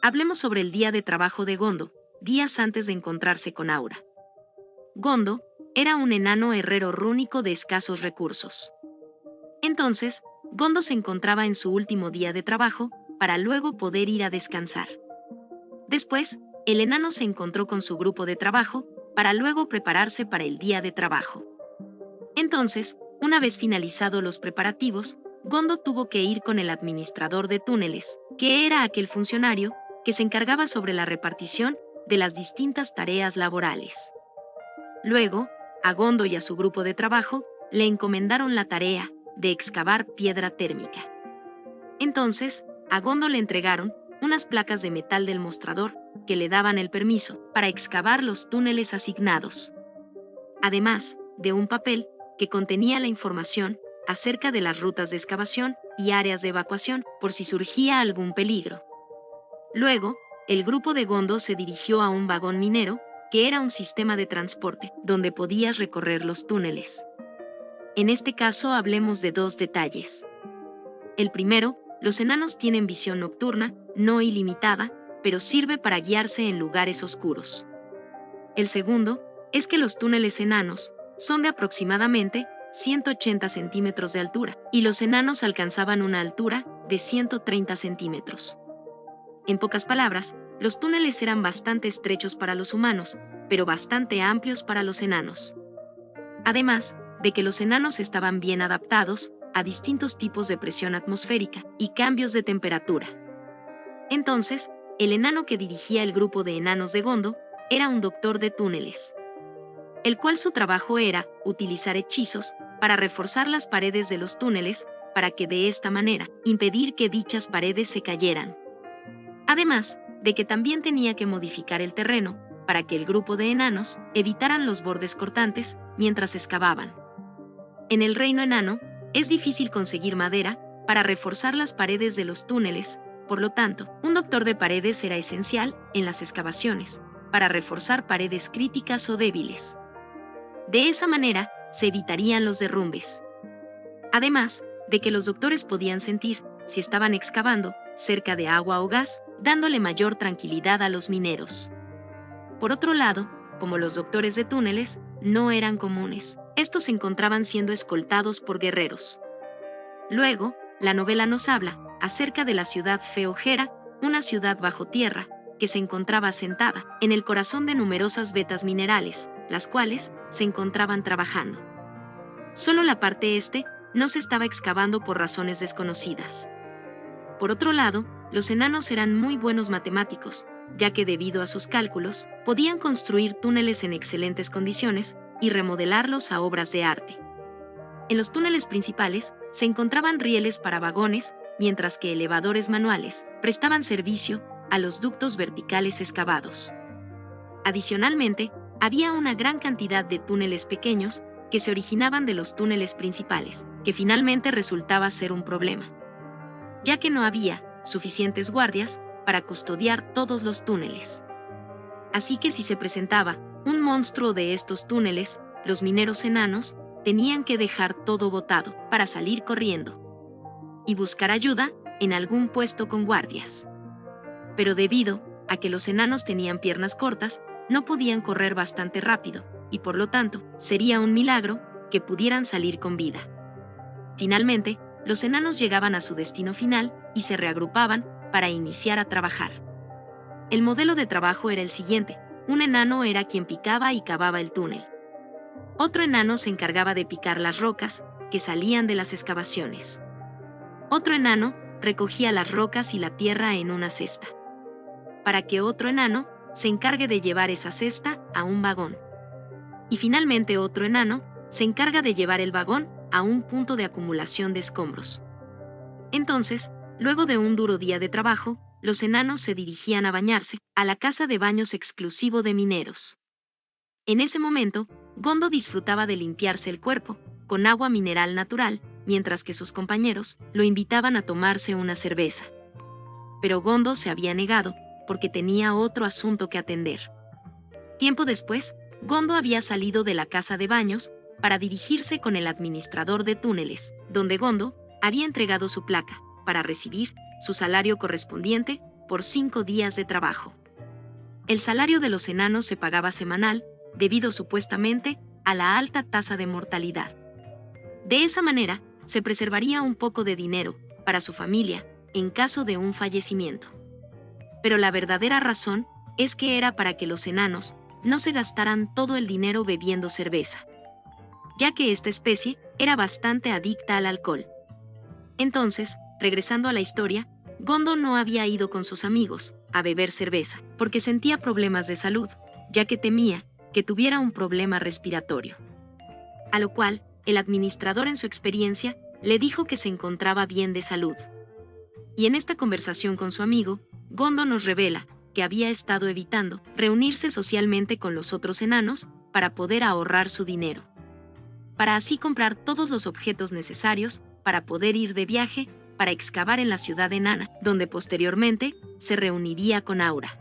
Hablemos sobre el día de trabajo de Gondo, días antes de encontrarse con Aura. Gondo era un enano herrero rúnico de escasos recursos. Entonces, Gondo se encontraba en su último día de trabajo, para luego poder ir a descansar. Después, el enano se encontró con su grupo de trabajo, para luego prepararse para el día de trabajo. Entonces, una vez finalizados los preparativos, Gondo tuvo que ir con el administrador de túneles, que era aquel funcionario que se encargaba sobre la repartición de las distintas tareas laborales. Luego, a Gondo y a su grupo de trabajo le encomendaron la tarea de excavar piedra térmica. Entonces, a Gondo le entregaron unas placas de metal del mostrador que le daban el permiso para excavar los túneles asignados. Además de un papel que contenía la información acerca de las rutas de excavación y áreas de evacuación por si surgía algún peligro. Luego, el grupo de Gondo se dirigió a un vagón minero, que era un sistema de transporte donde podías recorrer los túneles. En este caso hablemos de dos detalles. El primero, los enanos tienen visión nocturna, no ilimitada, pero sirve para guiarse en lugares oscuros. El segundo, es que los túneles enanos son de aproximadamente 180 centímetros de altura, y los enanos alcanzaban una altura de 130 centímetros. En pocas palabras, los túneles eran bastante estrechos para los humanos, pero bastante amplios para los enanos. Además de que los enanos estaban bien adaptados a distintos tipos de presión atmosférica y cambios de temperatura. Entonces, el enano que dirigía el grupo de enanos de Gondo era un doctor de túneles, el cual su trabajo era utilizar hechizos para reforzar las paredes de los túneles para que de esta manera impedir que dichas paredes se cayeran. Además de que también tenía que modificar el terreno para que el grupo de enanos evitaran los bordes cortantes mientras excavaban. En el reino enano, es difícil conseguir madera para reforzar las paredes de los túneles, por lo tanto, un doctor de paredes era esencial en las excavaciones, para reforzar paredes críticas o débiles. De esa manera, se evitarían los derrumbes. Además de que los doctores podían sentir, si estaban excavando, cerca de agua o gas, dándole mayor tranquilidad a los mineros. Por otro lado, como los doctores de túneles no eran comunes, estos se encontraban siendo escoltados por guerreros. Luego, la novela nos habla acerca de la ciudad Feojera, una ciudad bajo tierra, que se encontraba asentada en el corazón de numerosas vetas minerales, las cuales se encontraban trabajando. Solo la parte este no se estaba excavando por razones desconocidas. Por otro lado, los enanos eran muy buenos matemáticos, ya que debido a sus cálculos, podían construir túneles en excelentes condiciones y remodelarlos a obras de arte. En los túneles principales se encontraban rieles para vagones, mientras que elevadores manuales prestaban servicio a los ductos verticales excavados. Adicionalmente, había una gran cantidad de túneles pequeños que se originaban de los túneles principales, que finalmente resultaba ser un problema, ya que no había suficientes guardias para custodiar todos los túneles. Así que si se presentaba un monstruo de estos túneles, los mineros enanos tenían que dejar todo botado para salir corriendo y buscar ayuda en algún puesto con guardias. Pero debido a que los enanos tenían piernas cortas, no podían correr bastante rápido, y por lo tanto, sería un milagro que pudieran salir con vida. Finalmente, los enanos llegaban a su destino final y se reagrupaban para iniciar a trabajar. El modelo de trabajo era el siguiente: un enano era quien picaba y cavaba el túnel. Otro enano se encargaba de picar las rocas que salían de las excavaciones. Otro enano recogía las rocas y la tierra en una cesta, para que otro enano se encargue de llevar esa cesta a un vagón. Y finalmente otro enano se encarga de llevar el vagón a un punto de acumulación de escombros. Entonces, luego de un duro día de trabajo, los enanos se dirigían a bañarse a la casa de baños exclusivo de mineros. En ese momento, Gondo disfrutaba de limpiarse el cuerpo con agua mineral natural, mientras que sus compañeros lo invitaban a tomarse una cerveza. Pero Gondo se había negado, porque tenía otro asunto que atender. Tiempo después, Gondo había salido de la casa de baños para dirigirse con el administrador de túneles, donde Gondo había entregado su placa para recibir su salario correspondiente por 5 días de trabajo. El salario de los enanos se pagaba semanal, debido supuestamente a la alta tasa de mortalidad. De esa manera, se preservaría un poco de dinero para su familia en caso de un fallecimiento. Pero la verdadera razón es que era para que los enanos no se gastaran todo el dinero bebiendo cerveza, ya que esta especie era bastante adicta al alcohol. Entonces, regresando a la historia, Gondo no había ido con sus amigos a beber cerveza porque sentía problemas de salud, ya que temía que tuviera un problema respiratorio. A lo cual, el administrador en su experiencia le dijo que se encontraba bien de salud. Y en esta conversación con su amigo, Gondo nos revela que había estado evitando reunirse socialmente con los otros enanos para poder ahorrar su dinero, para así comprar todos los objetos necesarios para poder ir de viaje para excavar en la ciudad enana, donde posteriormente se reuniría con Aura.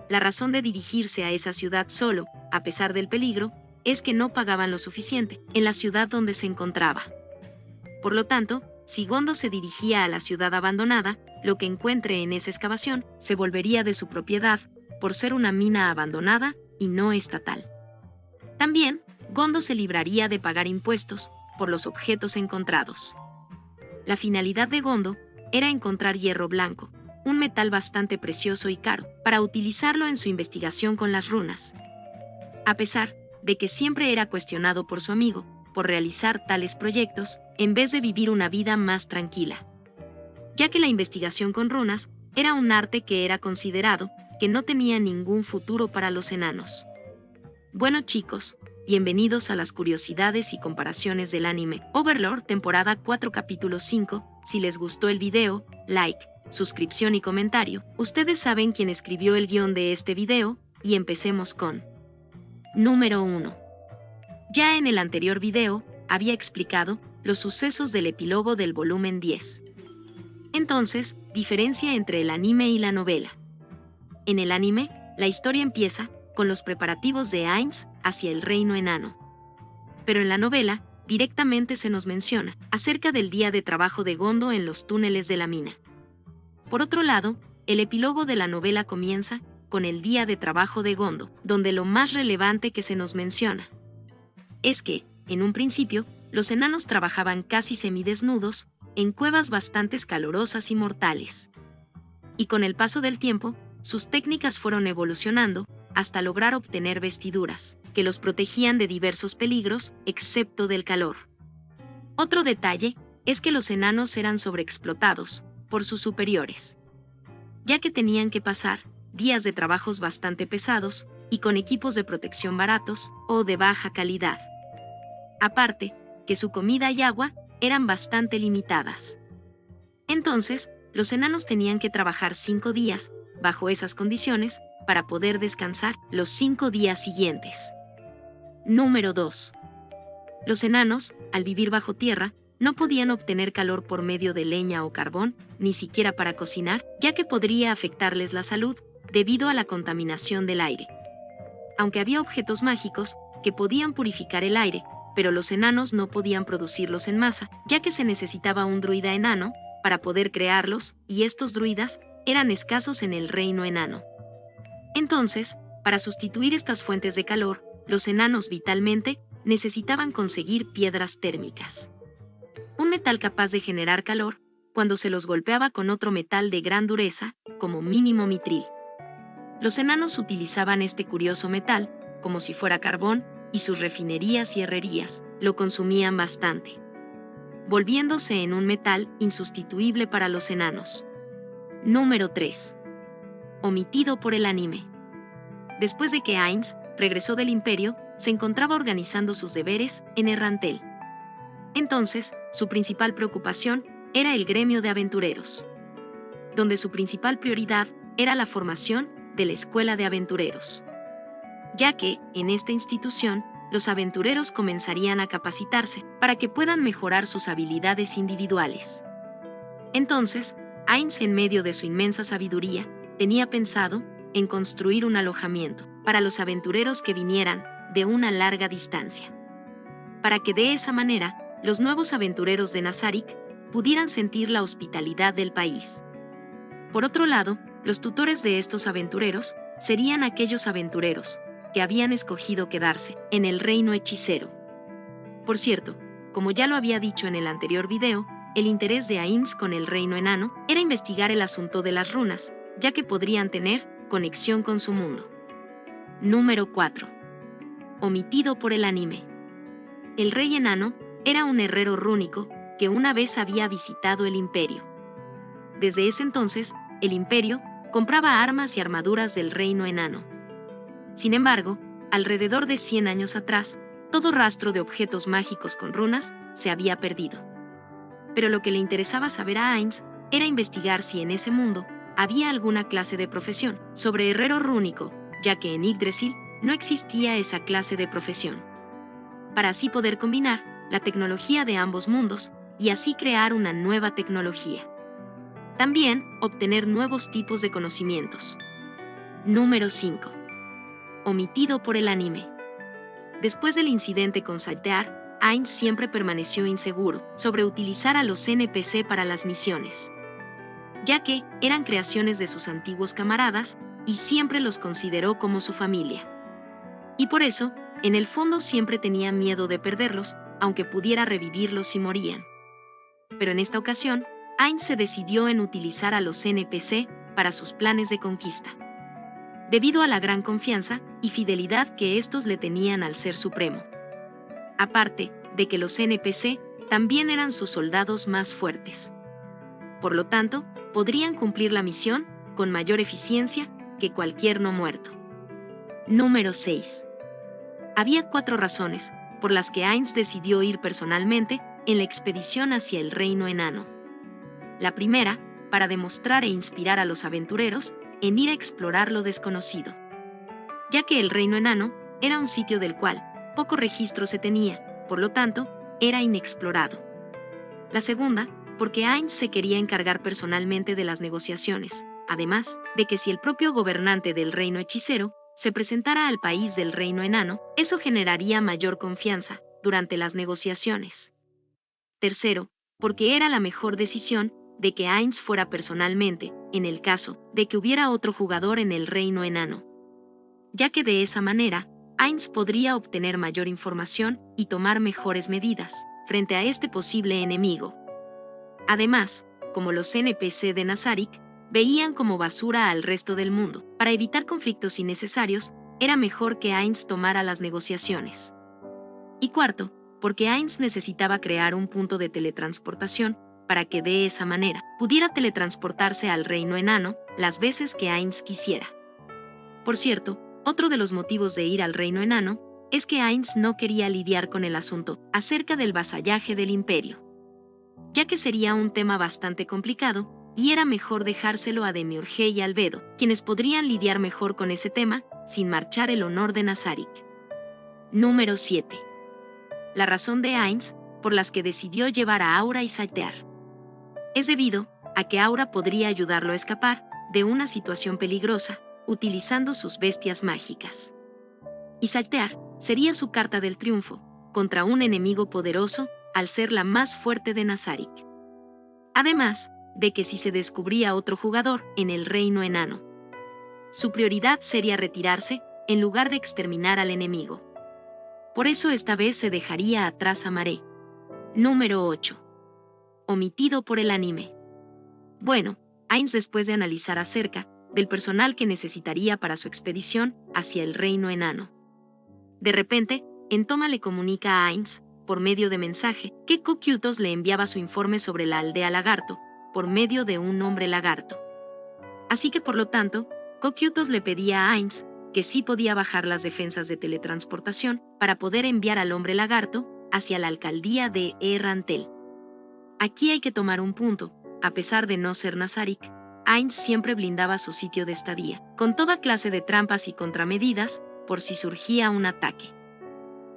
La razón de dirigirse a esa ciudad solo, a pesar del peligro, es que no pagaban lo suficiente en la ciudad donde se encontraba. Por lo tanto, si Gondo se dirigía a la ciudad abandonada, lo que encuentre en esa excavación se volvería de su propiedad, por ser una mina abandonada y no estatal. También, Gondo se libraría de pagar impuestos por los objetos encontrados. La finalidad de Gondo era encontrar hierro blanco, un metal bastante precioso y caro, para utilizarlo en su investigación con las runas. A pesar de que siempre era cuestionado por su amigo por realizar tales proyectos, en vez de vivir una vida más tranquila, ya que la investigación con runas era un arte que era considerado que no tenía ningún futuro para los enanos. Bueno chicos, bienvenidos a las curiosidades y comparaciones del anime Overlord temporada 4 capítulo 5. Si les gustó el video, like, suscripción y comentario. Ustedes saben quién escribió el guión de este video, y empecemos con número 1. Ya en el anterior video, había explicado los sucesos del epílogo del volumen 10. Entonces, diferencia entre el anime y la novela. En el anime, la historia empieza con los preparativos de Ainz hacia el reino enano. Pero en la novela, directamente se nos menciona acerca del día de trabajo de Gondo en los túneles de la mina. Por otro lado, el epílogo de la novela comienza con el día de trabajo de Gondo, donde lo más relevante que se nos menciona es que, en un principio, los enanos trabajaban casi semidesnudos, en cuevas bastante calurosas y mortales. Y con el paso del tiempo, sus técnicas fueron evolucionando hasta lograr obtener vestiduras que los protegían de diversos peligros, excepto del calor. Otro detalle es que los enanos eran sobreexplotados por sus superiores, ya que tenían que pasar días de trabajos bastante pesados y con equipos de protección baratos o de baja calidad. Aparte, que su comida y agua eran bastante limitadas. Entonces, los enanos tenían que trabajar 5 días, bajo esas condiciones, para poder descansar los 5 días siguientes. Número 2. Los enanos, al vivir bajo tierra, no podían obtener calor por medio de leña o carbón, ni siquiera para cocinar, ya que podría afectarles la salud debido a la contaminación del aire. Aunque había objetos mágicos que podían purificar el aire, pero los enanos no podían producirlos en masa, ya que se necesitaba un druida enano para poder crearlos, y estos druidas eran escasos en el reino enano. Entonces, para sustituir estas fuentes de calor, los enanos vitalmente necesitaban conseguir piedras térmicas, un metal capaz de generar calor cuando se los golpeaba con otro metal de gran dureza, como mínimo mitril. Los enanos utilizaban este curioso metal como si fuera carbón, y sus refinerías y herrerías lo consumían bastante, volviéndose en un metal insustituible para los enanos. Número 3. Omitido por el anime. Después de que Ainz regresó del imperio, se encontraba organizando sus deberes en Errantel. Entonces, su principal preocupación era el gremio de aventureros, donde su principal prioridad era la formación de la escuela de aventureros, ya que, en esta institución, los aventureros comenzarían a capacitarse para que puedan mejorar sus habilidades individuales. Entonces, Ainz, en medio de su inmensa sabiduría, tenía pensado en construir un alojamiento para los aventureros que vinieran de una larga distancia, para que de esa manera los nuevos aventureros de Nazarik pudieran sentir la hospitalidad del país. Por otro lado, Los tutores de estos aventureros serían aquellos aventureros que habían escogido quedarse en el reino hechicero. Por cierto, como ya lo había dicho en el anterior video, el interés de Ainz con el reino enano era investigar el asunto de las runas, ya que podrían tener conexión con su mundo. Número 4. Omitido por el anime. El rey enano era un herrero rúnico que una vez había visitado el imperio. Desde ese entonces, el imperio compraba armas y armaduras del reino enano. Sin embargo, alrededor de 100 años atrás, todo rastro de objetos mágicos con runas se había perdido. Pero lo que le interesaba saber a Ainz era investigar si en ese mundo había alguna clase de profesión sobre herrero rúnico, ya que en Yggdrasil no existía esa clase de profesión. Para así poder combinar la tecnología de ambos mundos y así crear una nueva tecnología. También obtener nuevos tipos de conocimientos. Número 5. Omitido por el anime. Después del incidente con Saltear, Ainz siempre permaneció inseguro sobre utilizar a los NPC para las misiones, ya que eran creaciones de sus antiguos camaradas y siempre los consideró como su familia. Y por eso, en el fondo siempre tenía miedo de perderlos, aunque pudiera revivirlos si morían. Pero en esta ocasión, Ainz se decidió en utilizar a los NPC para sus planes de conquista, debido a la gran confianza y fidelidad que estos le tenían al Ser Supremo. Aparte de que los NPC también eran sus soldados más fuertes. Por lo tanto, podrían cumplir la misión con mayor eficiencia que cualquier no muerto. Número 6. Había 4 razones por las que Ainz decidió ir personalmente en la expedición hacia el reino enano. La primera, para demostrar e inspirar a los aventureros en ir a explorar lo desconocido, ya que el reino enano era un sitio del cual poco registro se tenía, por lo tanto, era inexplorado. La segunda, porque Ainz se quería encargar personalmente de las negociaciones, además de que si el propio gobernante del reino hechicero se presentara al país del reino enano, eso generaría mayor confianza durante las negociaciones. Tercero, porque era la mejor decisión de que Ainz fuera personalmente, en el caso de que hubiera otro jugador en el reino enano, ya que de esa manera, Ainz podría obtener mayor información y tomar mejores medidas frente a este posible enemigo. Además, como los NPC de Nazarik veían como basura al resto del mundo, para evitar conflictos innecesarios, era mejor que Ainz tomara las negociaciones. Y cuarto, porque Ainz necesitaba crear un punto de teletransportación para que de esa manera pudiera teletransportarse al reino enano las veces que Ainz quisiera. Por cierto, otro de los motivos de ir al reino enano es que Ainz no quería lidiar con el asunto acerca del vasallaje del imperio, ya que sería un tema bastante complicado y era mejor dejárselo a Demiurge y Albedo, quienes podrían lidiar mejor con ese tema sin marchar el honor de Nazarik. Número 7. La razón de Ainz por las que decidió llevar a Aura y Saltear es debido a que Aura podría ayudarlo a escapar de una situación peligrosa utilizando sus bestias mágicas. Y Saltear sería su carta del triunfo contra un enemigo poderoso al ser la más fuerte de Nazarik. Además de que si se descubría otro jugador en el reino enano, su prioridad sería retirarse en lugar de exterminar al enemigo. Por eso esta vez se dejaría atrás a Maré. Número 8. Omitido por el anime. Bueno, Ainz, después de analizar acerca del personal que necesitaría para su expedición hacia el reino enano, de repente, Entoma le comunica a Ainz, por medio de mensaje, que Cocytus le enviaba su informe sobre la aldea lagarto, por medio de un hombre lagarto. Así que por lo tanto, Cocytus le pedía a Ainz que sí podía bajar las defensas de teletransportación para poder enviar al hombre lagarto hacia la alcaldía de Errantel. Aquí hay que tomar un punto: a pesar de no ser Nazarik, Ainz siempre blindaba su sitio de estadía, con toda clase de trampas y contramedidas, por si surgía un ataque.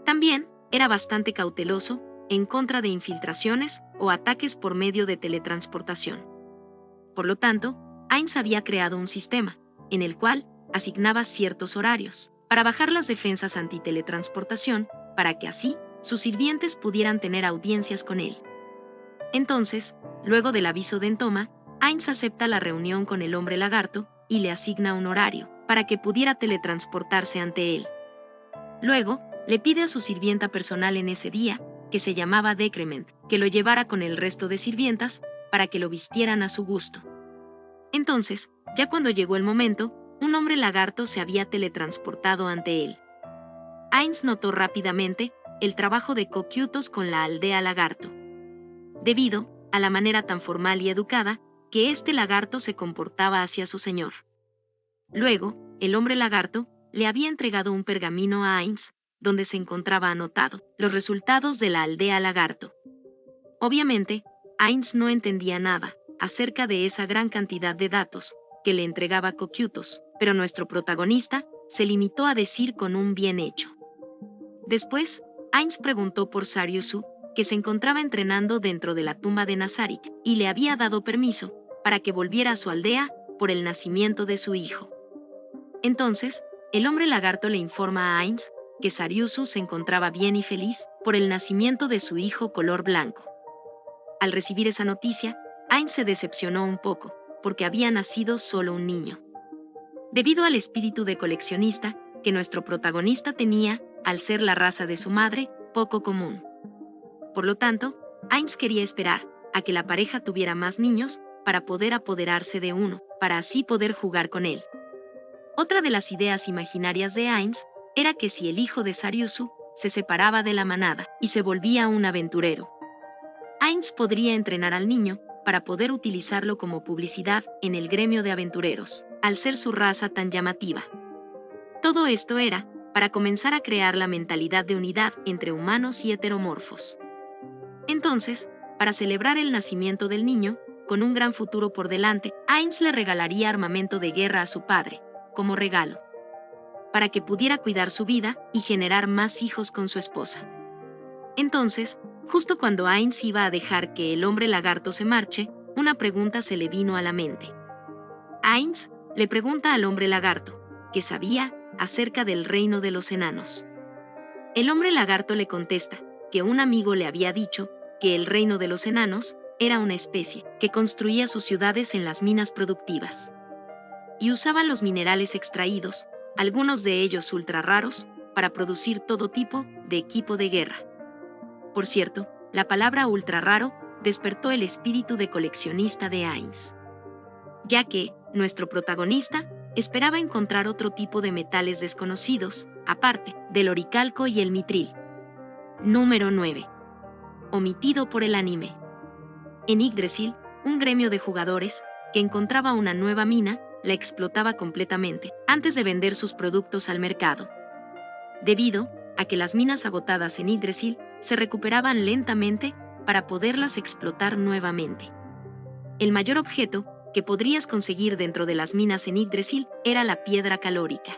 También era bastante cauteloso en contra de infiltraciones o ataques por medio de teletransportación. Por lo tanto, Ainz había creado un sistema, en el cual asignaba ciertos horarios para bajar las defensas anti-teletransportación, para que así sus sirvientes pudieran tener audiencias con él. Entonces, luego del aviso de Entoma, Ainz acepta la reunión con el hombre lagarto y le asigna un horario para que pudiera teletransportarse ante él. Luego, le pide a su sirvienta personal en ese día, que se llamaba Decrement, que lo llevara con el resto de sirvientas para que lo vistieran a su gusto. Entonces, ya cuando llegó el momento, un hombre lagarto se había teletransportado ante él. Ainz notó rápidamente el trabajo de Cocytus con la aldea lagarto, debido a la manera tan formal y educada que este lagarto se comportaba hacia su señor. Luego, el hombre lagarto le había entregado un pergamino a Ainz, donde se encontraba anotado los resultados de la aldea lagarto. Obviamente, Ainz no entendía nada acerca de esa gran cantidad de datos que le entregaba Cocytus, pero nuestro protagonista se limitó a decir con un bien hecho. Después, Ainz preguntó por Sariusu, que se encontraba entrenando dentro de la tumba de Nazarik, y le había dado permiso para que volviera a su aldea por el nacimiento de su hijo. Entonces, el hombre lagarto le informa a Ainz que Sariusu se encontraba bien y feliz por el nacimiento de su hijo color blanco. Al recibir esa noticia, Ainz se decepcionó un poco, porque había nacido solo un niño. Debido al espíritu de coleccionista que nuestro protagonista tenía, al ser la raza de su madre, poco común. Por lo tanto, Ainz quería esperar a que la pareja tuviera más niños para poder apoderarse de uno, para así poder jugar con él. Otra de las ideas imaginarias de Ainz era que si el hijo de Sariusu se separaba de la manada y se volvía un aventurero, Ainz podría entrenar al niño para poder utilizarlo como publicidad en el gremio de aventureros, al ser su raza tan llamativa. Todo esto era para comenzar a crear la mentalidad de unidad entre humanos y heteromorfos. Entonces, para celebrar el nacimiento del niño, con un gran futuro por delante, Ainz le regalaría armamento de guerra a su padre, como regalo, para que pudiera cuidar su vida y generar más hijos con su esposa. Entonces, justo cuando Ainz iba a dejar que el hombre lagarto se marche, una pregunta se le vino a la mente. Ainz le pregunta al hombre lagarto, que sabía acerca del reino de los enanos. El hombre lagarto le contesta que un amigo le había dicho que el reino de los enanos era una especie que construía sus ciudades en las minas productivas y usaban los minerales extraídos, algunos de ellos ultra raros, para producir todo tipo de equipo de guerra. Por cierto, la palabra ultra raro despertó el espíritu de coleccionista de Ainz, ya que nuestro protagonista esperaba encontrar otro tipo de metales desconocidos, aparte del oricalco y el mitril. Número 9. Omitido por el anime. En Yggdrasil, un gremio de jugadores que encontraba una nueva mina la explotaba completamente antes de vender sus productos al mercado. Debido a que las minas agotadas en Yggdrasil se recuperaban lentamente para poderlas explotar nuevamente. El mayor objeto que podrías conseguir dentro de las minas en Yggdrasil era la piedra calórica,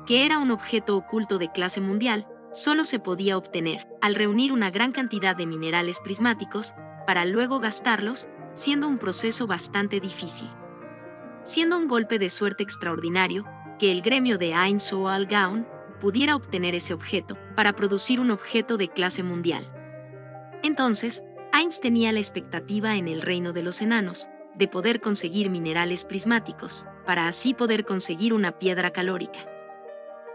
que era un objeto oculto de clase mundial. Solo se podía obtener al reunir una gran cantidad de minerales prismáticos para luego gastarlos, siendo un proceso bastante difícil. Siendo un golpe de suerte extraordinario que el gremio de Ainz o Algaon pudiera obtener ese objeto para producir un objeto de clase mundial. Entonces, Ainz tenía la expectativa en el reino de los enanos de poder conseguir minerales prismáticos para así poder conseguir una piedra calórica.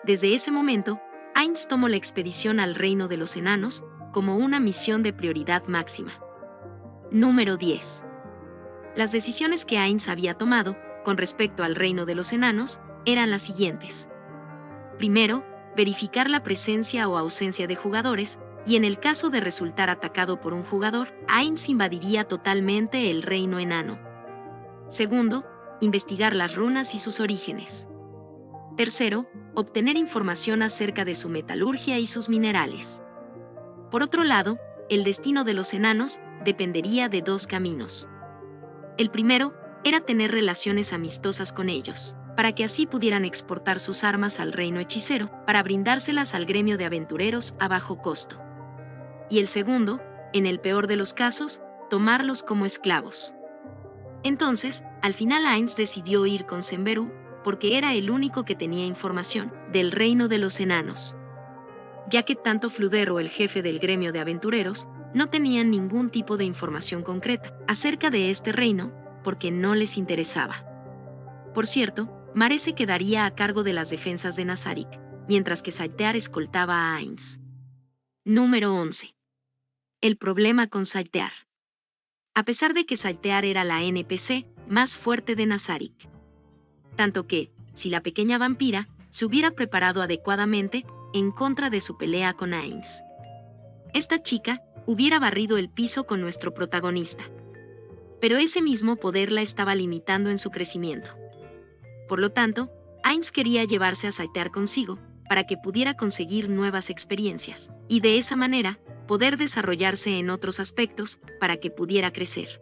Desde ese momento, Ainz tomó la expedición al reino de los enanos como una misión de prioridad máxima. Número 10. Las decisiones que Ainz había tomado con respecto al reino de los enanos eran las siguientes. Primero, verificar la presencia o ausencia de jugadores, y en el caso de resultar atacado por un jugador, Ainz invadiría totalmente el reino enano. Segundo, investigar las runas y sus orígenes. Tercero, obtener información acerca de su metalurgia y sus minerales. Por otro lado, el destino de los enanos dependería de dos caminos. El primero era tener relaciones amistosas con ellos, para que así pudieran exportar sus armas al reino hechicero, para brindárselas al gremio de aventureros a bajo costo. Y el segundo, en el peor de los casos, tomarlos como esclavos. Entonces, al final Ainz decidió ir con Semberu, porque era el único que tenía información del reino de los enanos, ya que tanto Fludero, el jefe del gremio de aventureros, no tenían ningún tipo de información concreta acerca de este reino, porque no les interesaba. Por cierto, Mare se quedaría a cargo de las defensas de Nazarick, mientras que Saltear escoltaba a Ainz. Número 11. El problema con Saltear. A pesar de que Saltear era la NPC más fuerte de Nazarick. Tanto que, si la pequeña vampira se hubiera preparado adecuadamente en contra de su pelea con Ainz, esta chica hubiera barrido el piso con nuestro protagonista. Pero ese mismo poder la estaba limitando en su crecimiento. Por lo tanto, Ainz quería llevarse a Saltear consigo para que pudiera conseguir nuevas experiencias, y de esa manera poder desarrollarse en otros aspectos para que pudiera crecer.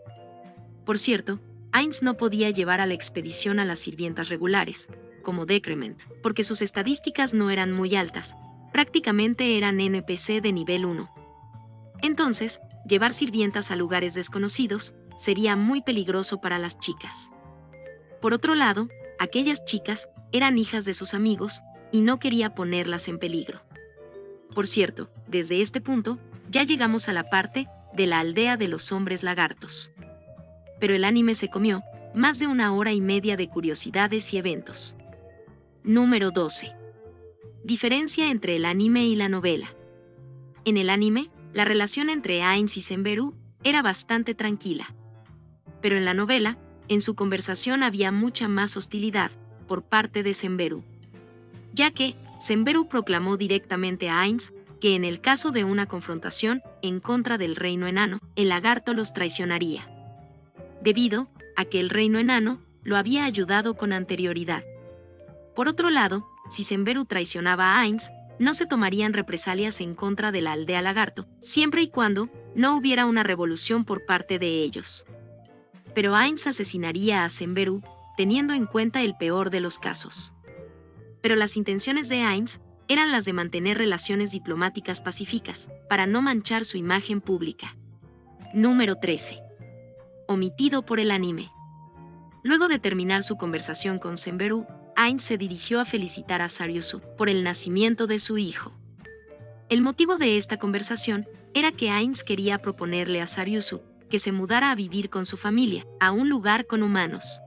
Por cierto, Ainz no podía llevar a la expedición a las sirvientas regulares, como Decrement, porque sus estadísticas no eran muy altas, prácticamente eran NPC de nivel 1. Entonces, llevar sirvientas a lugares desconocidos sería muy peligroso para las chicas. Por otro lado, aquellas chicas eran hijas de sus amigos y no quería ponerlas en peligro. Por cierto, desde este punto, ya llegamos a la parte de la aldea de los hombres lagartos. Pero el anime se comió más de 1 hora y media de curiosidades y eventos. Número 12. Diferencia entre el anime y la novela. En el anime, la relación entre Ainz y Senberu era bastante tranquila. Pero en la novela, en su conversación había mucha más hostilidad por parte de Senberu, ya que Senberu proclamó directamente a Ainz que en el caso de una confrontación en contra del reino enano, el lagarto los traicionaría, debido a que el reino enano lo había ayudado con anterioridad. Por otro lado, si Senberu traicionaba a Ainz, no se tomarían represalias en contra de la aldea lagarto, siempre y cuando no hubiera una revolución por parte de ellos. Pero Ainz asesinaría a Senberu, teniendo en cuenta el peor de los casos. Pero las intenciones de Ainz eran las de mantener relaciones diplomáticas pacíficas, para no manchar su imagen pública. Número 13. Omitido por el anime. Luego de terminar su conversación con Senberu, Ainz se dirigió a felicitar a Sariusu por el nacimiento de su hijo. El motivo de esta conversación era que Ainz quería proponerle a Sariusu que se mudara a vivir con su familia a un lugar con humanos,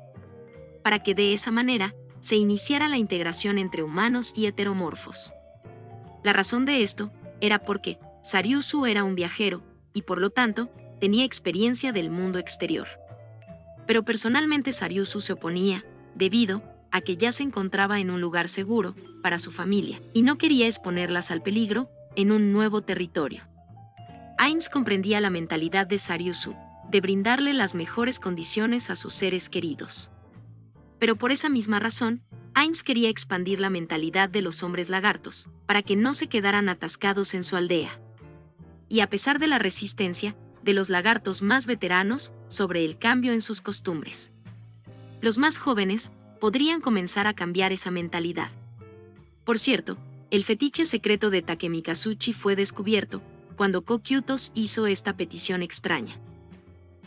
para que de esa manera se iniciara la integración entre humanos y heteromorfos. La razón de esto era porque Sariusu era un viajero y por lo tanto tenía experiencia del mundo exterior. Pero personalmente Sariusu se oponía, debido a que ya se encontraba en un lugar seguro para su familia y no quería exponerlas al peligro en un nuevo territorio. Ainz comprendía la mentalidad de Sariusu, de brindarle las mejores condiciones a sus seres queridos. Pero por esa misma razón, Ainz quería expandir la mentalidad de los hombres lagartos, para que no se quedaran atascados en su aldea. Y a pesar de la resistencia de los lagartos más veteranos sobre el cambio en sus costumbres, los más jóvenes podrían comenzar a cambiar esa mentalidad. Por cierto, el fetiche secreto de Takemikazuchi fue descubierto cuando Kokyutos hizo esta petición extraña.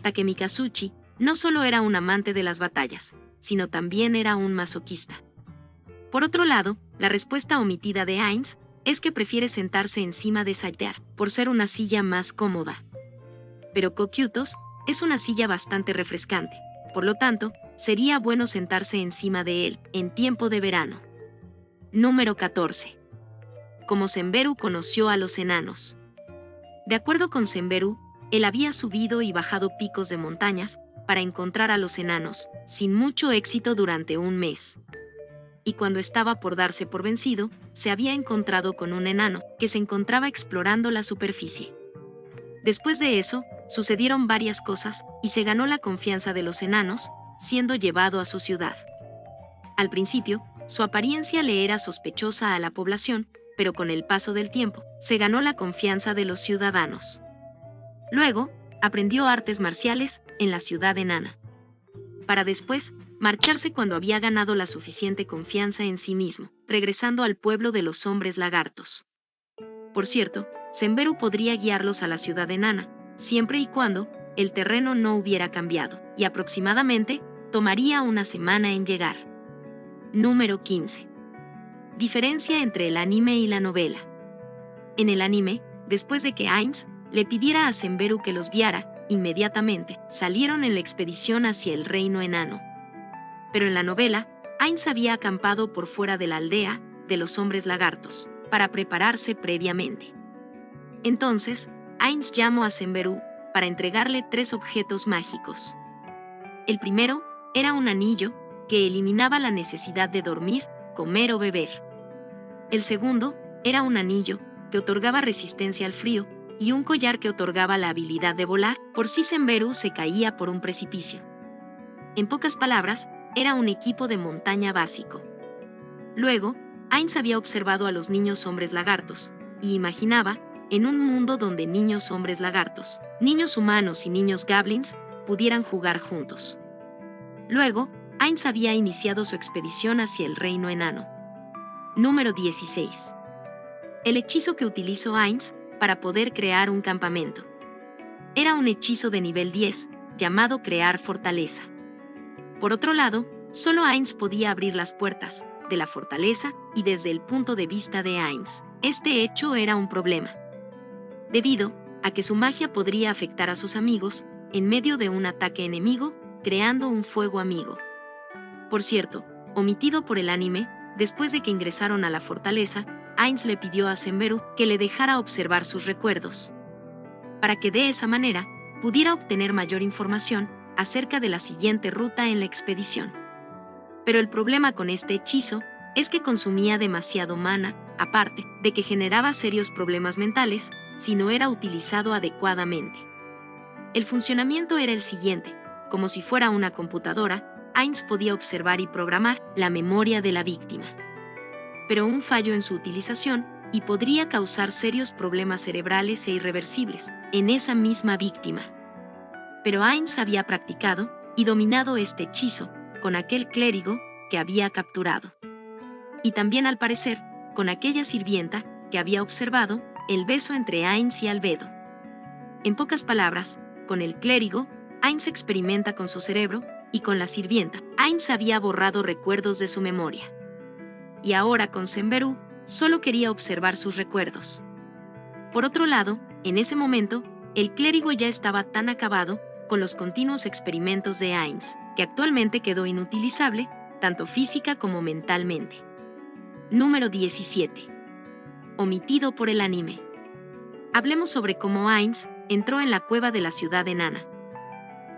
Takemikazuchi no solo era un amante de las batallas, sino también era un masoquista. Por otro lado, la respuesta omitida de Ainz es que prefiere sentarse encima de Saltear, por ser una silla más cómoda. Pero Kokyutos es una silla bastante refrescante, por lo tanto, sería bueno sentarse encima de él en tiempo de verano. Número 14. Cómo Senberu conoció a los enanos. De acuerdo con Senberu, él había subido y bajado picos de montañas para encontrar a los enanos, sin mucho éxito durante un mes. Y cuando estaba por darse por vencido, se había encontrado con un enano que se encontraba explorando la superficie. Después de eso, sucedieron varias cosas y se ganó la confianza de los enanos, siendo llevado a su ciudad. Al principio, su apariencia le era sospechosa a la población, pero con el paso del tiempo, se ganó la confianza de los ciudadanos. Luego, aprendió artes marciales en la ciudad enana, para después marcharse cuando había ganado la suficiente confianza en sí mismo, regresando al pueblo de los hombres lagartos. Por cierto, Senberu podría guiarlos a la ciudad enana, siempre y cuando el terreno no hubiera cambiado, y aproximadamente tomaría una semana en llegar. Número 15. Diferencia entre el anime y la novela. En el anime, después de que Ainz le pidiera a Senberu que los guiara, inmediatamente salieron en la expedición hacia el reino enano. Pero en la novela, Ainz había acampado por fuera de la aldea de los hombres lagartos, para prepararse previamente. Entonces, Ainz llamó a Senberú para entregarle 3 objetos mágicos. El primero era un anillo que eliminaba la necesidad de dormir, comer o beber. El segundo era un anillo que otorgaba resistencia al frío y un collar que otorgaba la habilidad de volar por si Senberú se caía por un precipicio. En pocas palabras, era un equipo de montaña básico. Luego, Ainz había observado a los niños hombres lagartos y imaginaba, en un mundo donde niños hombres lagartos, niños humanos y niños goblins pudieran jugar juntos. Luego, Ainz había iniciado su expedición hacia el reino enano. Número 16. El hechizo que utilizó Ainz para poder crear un campamento. Era un hechizo de nivel 10, llamado Crear Fortaleza. Por otro lado, solo Ainz podía abrir las puertas de la fortaleza y desde el punto de vista de Ainz, este hecho era un problema. Debido a que su magia podría afectar a sus amigos en medio de un ataque enemigo, creando un fuego amigo. Por cierto, omitido por el anime, después de que ingresaron a la fortaleza, Ainz le pidió a Senberú que le dejara observar sus recuerdos, para que de esa manera pudiera obtener mayor información acerca de la siguiente ruta en la expedición. Pero el problema con este hechizo es que consumía demasiado mana, aparte de que generaba serios problemas mentales si no era utilizado adecuadamente. El funcionamiento era el siguiente: como si fuera una computadora, Ainz podía observar y programar la memoria de la víctima. Pero un fallo en su utilización y podría causar serios problemas cerebrales e irreversibles en esa misma víctima. Pero Ainz había practicado y dominado este hechizo con aquel clérigo que había capturado. Y también, al parecer, con aquella sirvienta que había observado el beso entre Ainz y Albedo. En pocas palabras, con el clérigo, Ainz experimenta con su cerebro, y con la sirvienta, Ainz había borrado recuerdos de su memoria. Y ahora con Senberú, solo quería observar sus recuerdos. Por otro lado, en ese momento, el clérigo ya estaba tan acabado con los continuos experimentos de Ainz, que actualmente quedó inutilizable, tanto física como mentalmente. Número 17. Omitido por el anime. Hablemos sobre cómo Ainz entró en la cueva de la ciudad enana.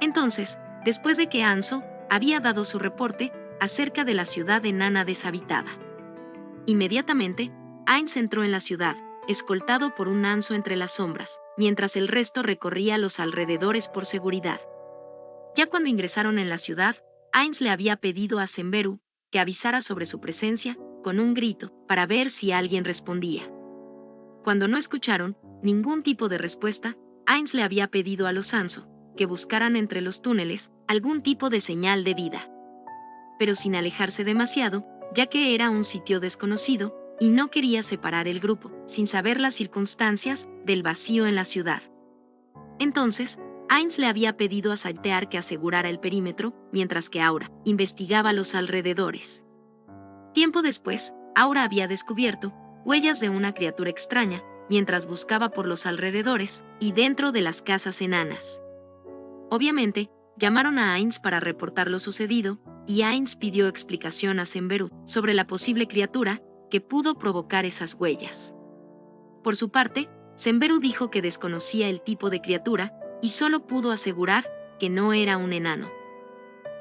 Entonces, después de que Anso había dado su reporte acerca de la ciudad enana deshabitada, inmediatamente, Ainz entró en la ciudad, escoltado por un Anso entre las sombras, mientras el resto recorría los alrededores por seguridad. Ya cuando ingresaron en la ciudad, Ainz le había pedido a Senberú que avisara sobre su presencia con un grito para ver si alguien respondía. Cuando no escucharon ningún tipo de respuesta, Ainz le había pedido a los Anso que buscaran entre los túneles algún tipo de señal de vida. Pero sin alejarse demasiado, ya que era un sitio desconocido y no quería separar el grupo, sin saber las circunstancias del vacío en la ciudad. Entonces, Ainz le había pedido a Saltear que asegurara el perímetro, mientras que Aura investigaba los alrededores. Tiempo después, Aura había descubierto huellas de una criatura extraña, mientras buscaba por los alrededores y dentro de las casas enanas. Obviamente, llamaron a Ainz para reportar lo sucedido, y Ainz pidió explicación a Senberú sobre la posible criatura que pudo provocar esas huellas. Por su parte, Senberú dijo que desconocía el tipo de criatura y solo pudo asegurar que no era un enano.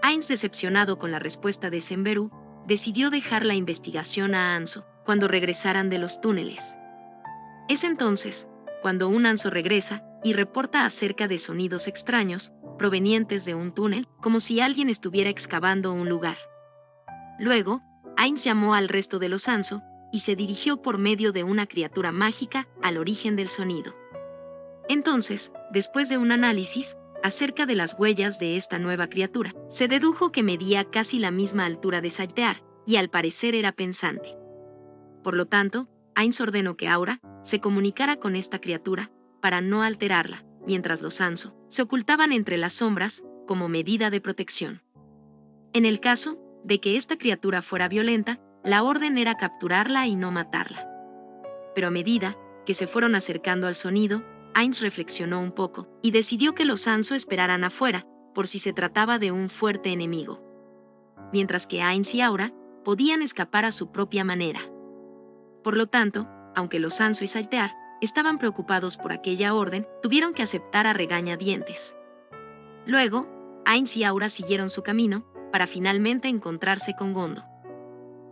Ainz, decepcionado con la respuesta de Senberú, decidió dejar la investigación a Anso cuando regresaran de los túneles. Es entonces cuando un Anso regresa y reporta acerca de sonidos extraños provenientes de un túnel, como si alguien estuviera excavando un lugar. Luego, Ainz llamó al resto de los Anso y se dirigió por medio de una criatura mágica al origen del sonido. Entonces, después de un análisis acerca de las huellas de esta nueva criatura, se dedujo que medía casi la misma altura de Saltear y al parecer era pensante. Por lo tanto, Ainz ordenó que Aura se comunicara con esta criatura para no alterarla, mientras los Anso se ocultaban entre las sombras como medida de protección. En el caso de que esta criatura fuera violenta, la orden era capturarla y no matarla. Pero a medida que se fueron acercando al sonido, Ainz reflexionó un poco y decidió que los Anso esperaran afuera, por si se trataba de un fuerte enemigo. mientras que Ainz y Aura podían escapar a su propia manera. Por lo tanto, aunque los Anso y Saltear estaban preocupados por aquella orden, tuvieron que aceptar a regañadientes. Luego, Ainz y Aura siguieron su camino para finalmente encontrarse con Gondo,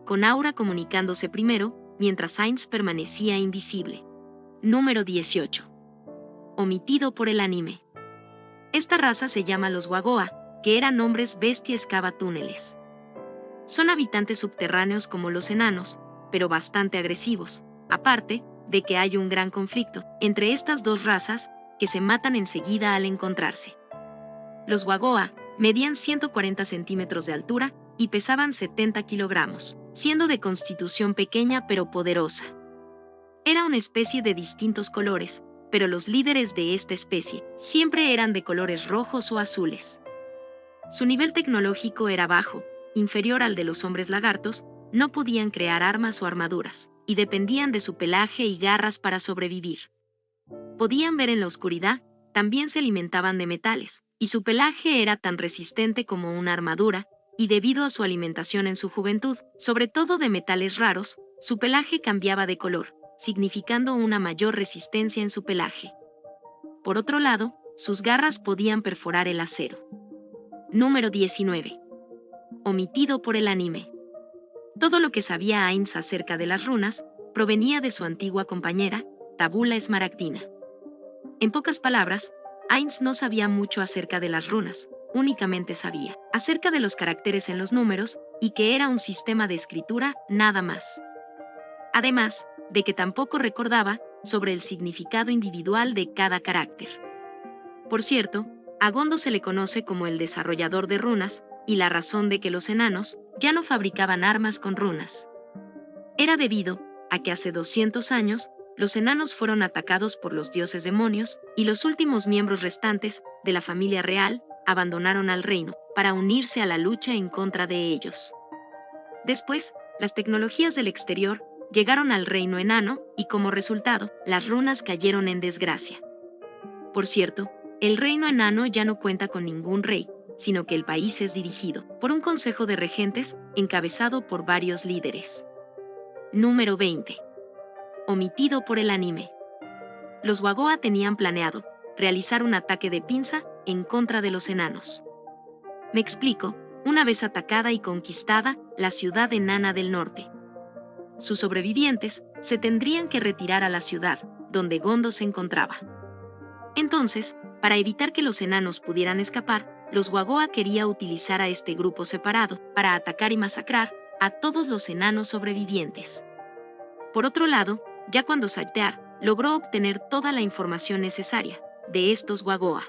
con Aura comunicándose primero, mientras Ainz permanecía invisible. Número 18. Omitido por el anime. Esta raza se llama los Wagoa, que eran hombres bestia excava túneles. Son habitantes subterráneos como los enanos, pero bastante agresivos, aparte de que hay un gran conflicto entre estas dos razas que se matan enseguida al encontrarse. Los Wagoa medían 140 centímetros de altura y pesaban 70 kilogramos, siendo de constitución pequeña pero poderosa. Era una especie de distintos colores, pero los líderes de esta especie siempre eran de colores rojos o azules. Su nivel tecnológico era bajo, inferior al de los hombres lagartos, no podían crear armas o armaduras, y dependían de su pelaje y garras para sobrevivir. Podían ver en la oscuridad, también se alimentaban de metales, y su pelaje era tan resistente como una armadura, y debido a su alimentación en su juventud, sobre todo de metales raros, su pelaje cambiaba de color, significando una mayor resistencia en su pelaje. Por otro lado, sus garras podían perforar el acero. Número 19. Omitido por el anime. Todo lo que sabía Ainz acerca de las runas provenía de su antigua compañera, Tabula Esmaragdina. En pocas palabras, Ainz no sabía mucho acerca de las runas, únicamente sabía acerca de los caracteres en los números y que era un sistema de escritura nada más. Además de que tampoco recordaba sobre el significado individual de cada carácter. Por cierto, a Gondo se le conoce como el desarrollador de runas, y la razón de que los enanos ya no fabricaban armas con runas era debido a que hace 200 años los enanos fueron atacados por los dioses demonios y los últimos miembros restantes de la familia real abandonaron al reino para unirse a la lucha en contra de ellos. Después, las tecnologías del exterior llegaron al reino enano y como resultado, las runas cayeron en desgracia. Por cierto, el reino enano ya no cuenta con ningún rey, sino que el país es dirigido por un consejo de regentes encabezado por varios líderes. Número 20. Omitido por el anime. Los Wagoa tenían planeado realizar un ataque de pinza en contra de los enanos. Me explico, una vez atacada y conquistada la ciudad enana del norte. Sus sobrevivientes se tendrían que retirar a la ciudad donde Gondo se encontraba. Entonces, para evitar que los enanos pudieran escapar, los Wagoa quería utilizar a este grupo separado para atacar y masacrar a todos los enanos sobrevivientes. Por otro lado, ya cuando Saltear logró obtener toda la información necesaria de estos Wagoa,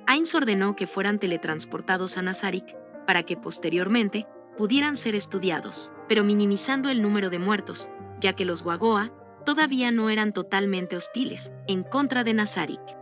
Ainz ordenó que fueran teletransportados a Nazarik para que posteriormente pudieran ser estudiados, pero minimizando el número de muertos, ya que los Wagoa todavía no eran totalmente hostiles en contra de Nazarik.